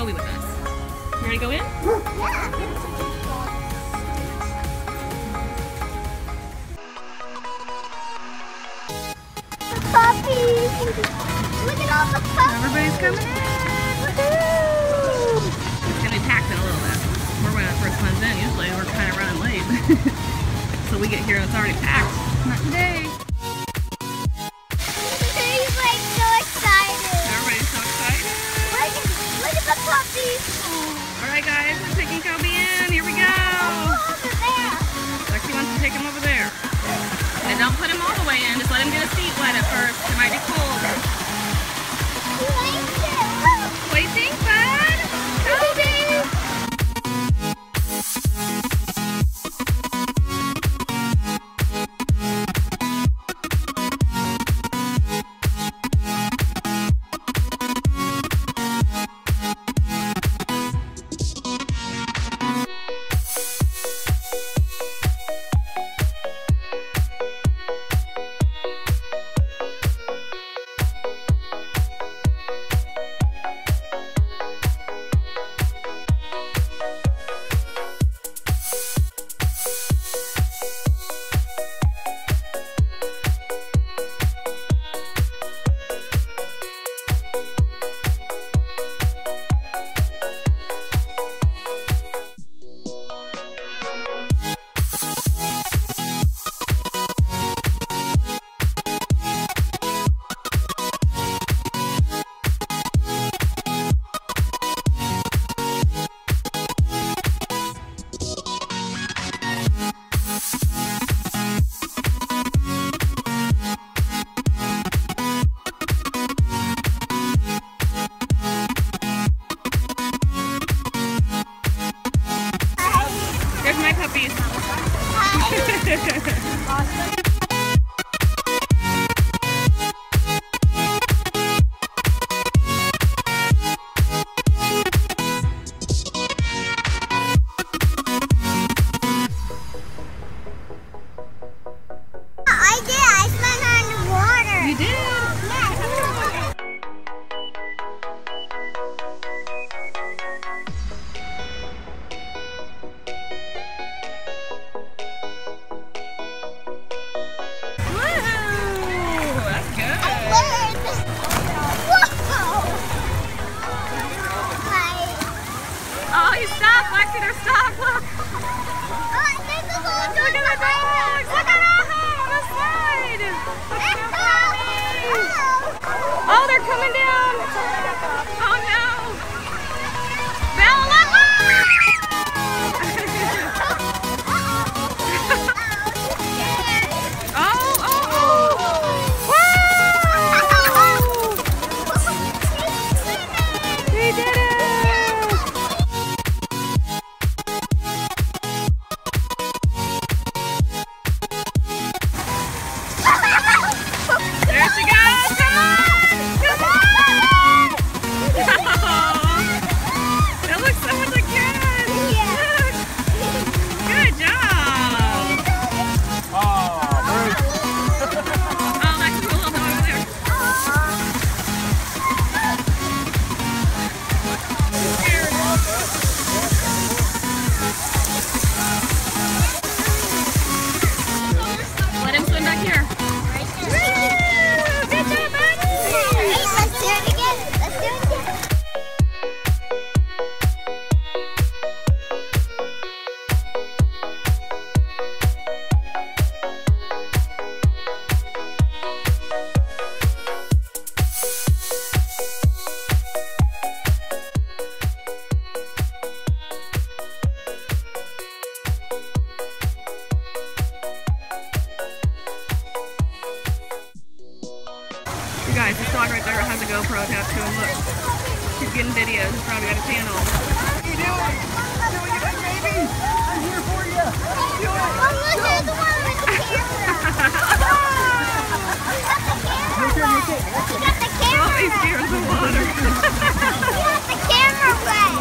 Kobe with us. You ready to go in? Puppies! Look at all the puppies! Everybody's coming in! It's gonna be packed in a little bit. We're one of the first ones in. Usually we're kind of running late. So we get here and it's already packed. Not today. He's like so excited. Everybody's so excited. Look at the puppies. Alright guys, we're taking Kobe in. Here we go. Over there. Lexi wants to take him over there. And don't put him all the way in. Just let him get his feet wet at first. It might be cold. He likes it. What do you think, bud? Kobe! There's my puppies. I did. I spent on the water. You did? Yeah. Woo! That's good. I learned. Whoa! Oh, he's stopped. Lexi, they're stopped. Look. There's a little Look at the dogs. Look at them on the slide. Look so funny. Oh, they're coming down. Oh, no. Bella, look. He did it! There she goes! Come on! Come on! That looks so much like Karen! Good job! Oh, that's cool. Hold on over there. Let him swim back here. Good job, buddy! Let's do it again. Let's do it again. You guys, this dog right there has a GoPro attached to him. Look, he's getting videos. He's probably got a channel. What are you doing? Doing it, baby? I'm here for you. Do it. Oh, look, there's the one with the camera. You got the camera Oh, he's wet. scared of the water. You got the camera wet.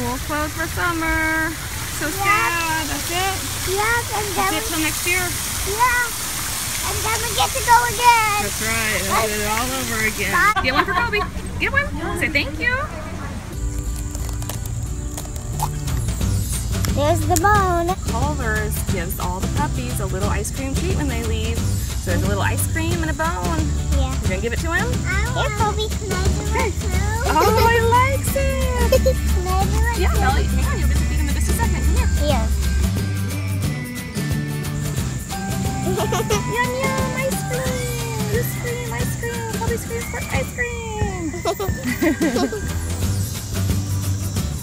School's closed for summer. So sad. That's it. Yeah, and That's then it till next year. yeah, and then we get to go again. That's right. We'll do it all over again. Get one for Kobe. Get one. Say thank you. There's the bone. Culver's gives all the puppies a little ice cream treat when they leave. So there's a little ice cream and a bone. Yeah. You're gonna give it to him? Here, Kobe, can I do it too? Oh, he likes it. Can I do it Yeah, too? Melly, hang on, you'll get to feed him in just a second. Come here. Here. Yum yum, ice cream. You scream, ice cream. Kobe screams for ice cream.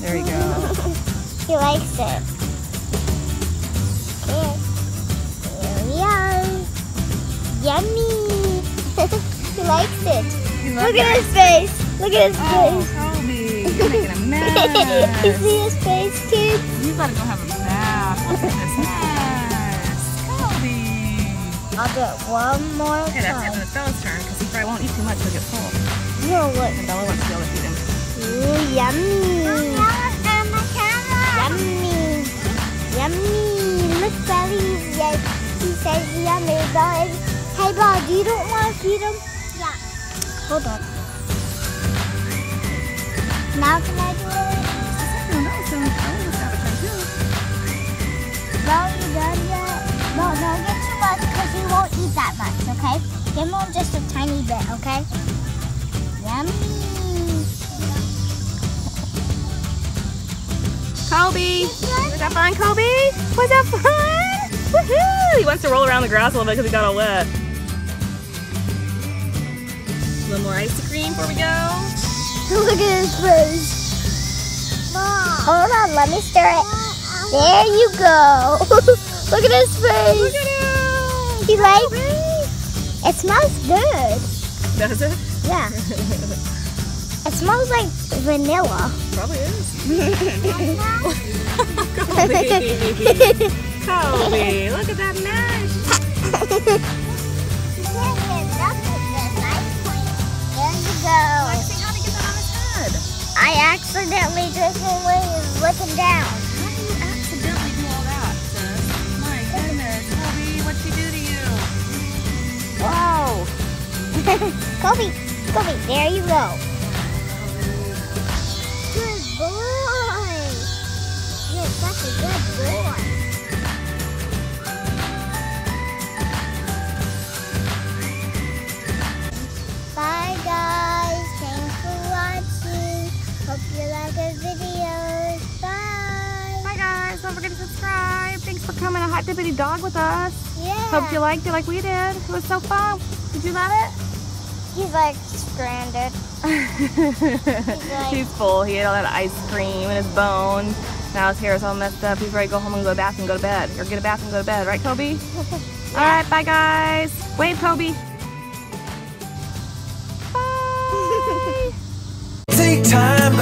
There you go. He likes it. Here we are. Yummy. He likes it. Look at his face. Look at his Oh, face. Kobe, you're making a You mess. see his face, kids? You gotta go have a bath. Look at this mess. Kobe. I'll do it one more Okay, that's it. Then time. it's Bella's turn because he probably won't eat too much. He'll get full. No, look. And Bella wants to be able to feed him. Ooh, yummy. Yummy. Yummy. Look, Belly. Yes, he says yummy, guys. Hey, Bob, you don't want to feed him? Yeah. Hold on. Now can I do it? No, so Bella must have a turn too. No, you done yet? No, don't get too much because he won't eat that much, okay? Give him just a tiny bit, okay? Yummy. Kobe! Was that fun, Kobe? Was that fun? Woohoo! He wants to roll around the grass a little bit because he got all wet. A little more ice cream before we go. Look at his face. Mom. Hold on, let me stir it. There you go. Look at his face. Look at him! He likes it. It smells good. Does it? Yeah. It smells like vanilla. Probably is. Kobe! Kobe! Look at that mash! You can't get enough of this ice cream. There you go. Lexi, how'd he get that on his head? I accidentally just went when he was looking down. How do you accidentally do all that, sis? My goodness, Kobe, what'd she do to you? Whoa! Kobe, there you go. Good boy. You're such a good boy. Bye guys. Thanks for watching. Hope you like our videos. Bye. Bye guys, don't forget to subscribe. Thanks for coming to Hot Dippity Dog with us. Yeah. Hope you liked it like we did. It was so fun. Did you love it? He's like stranded. He's full. He ate all that ice cream and his bones. Now his hair is all messed up. He's ready to go home and go to the bath and go to bed. Or get a bath and go to bed. Right, Kobe? All right, bye guys. Wave, Kobe. Bye. Take time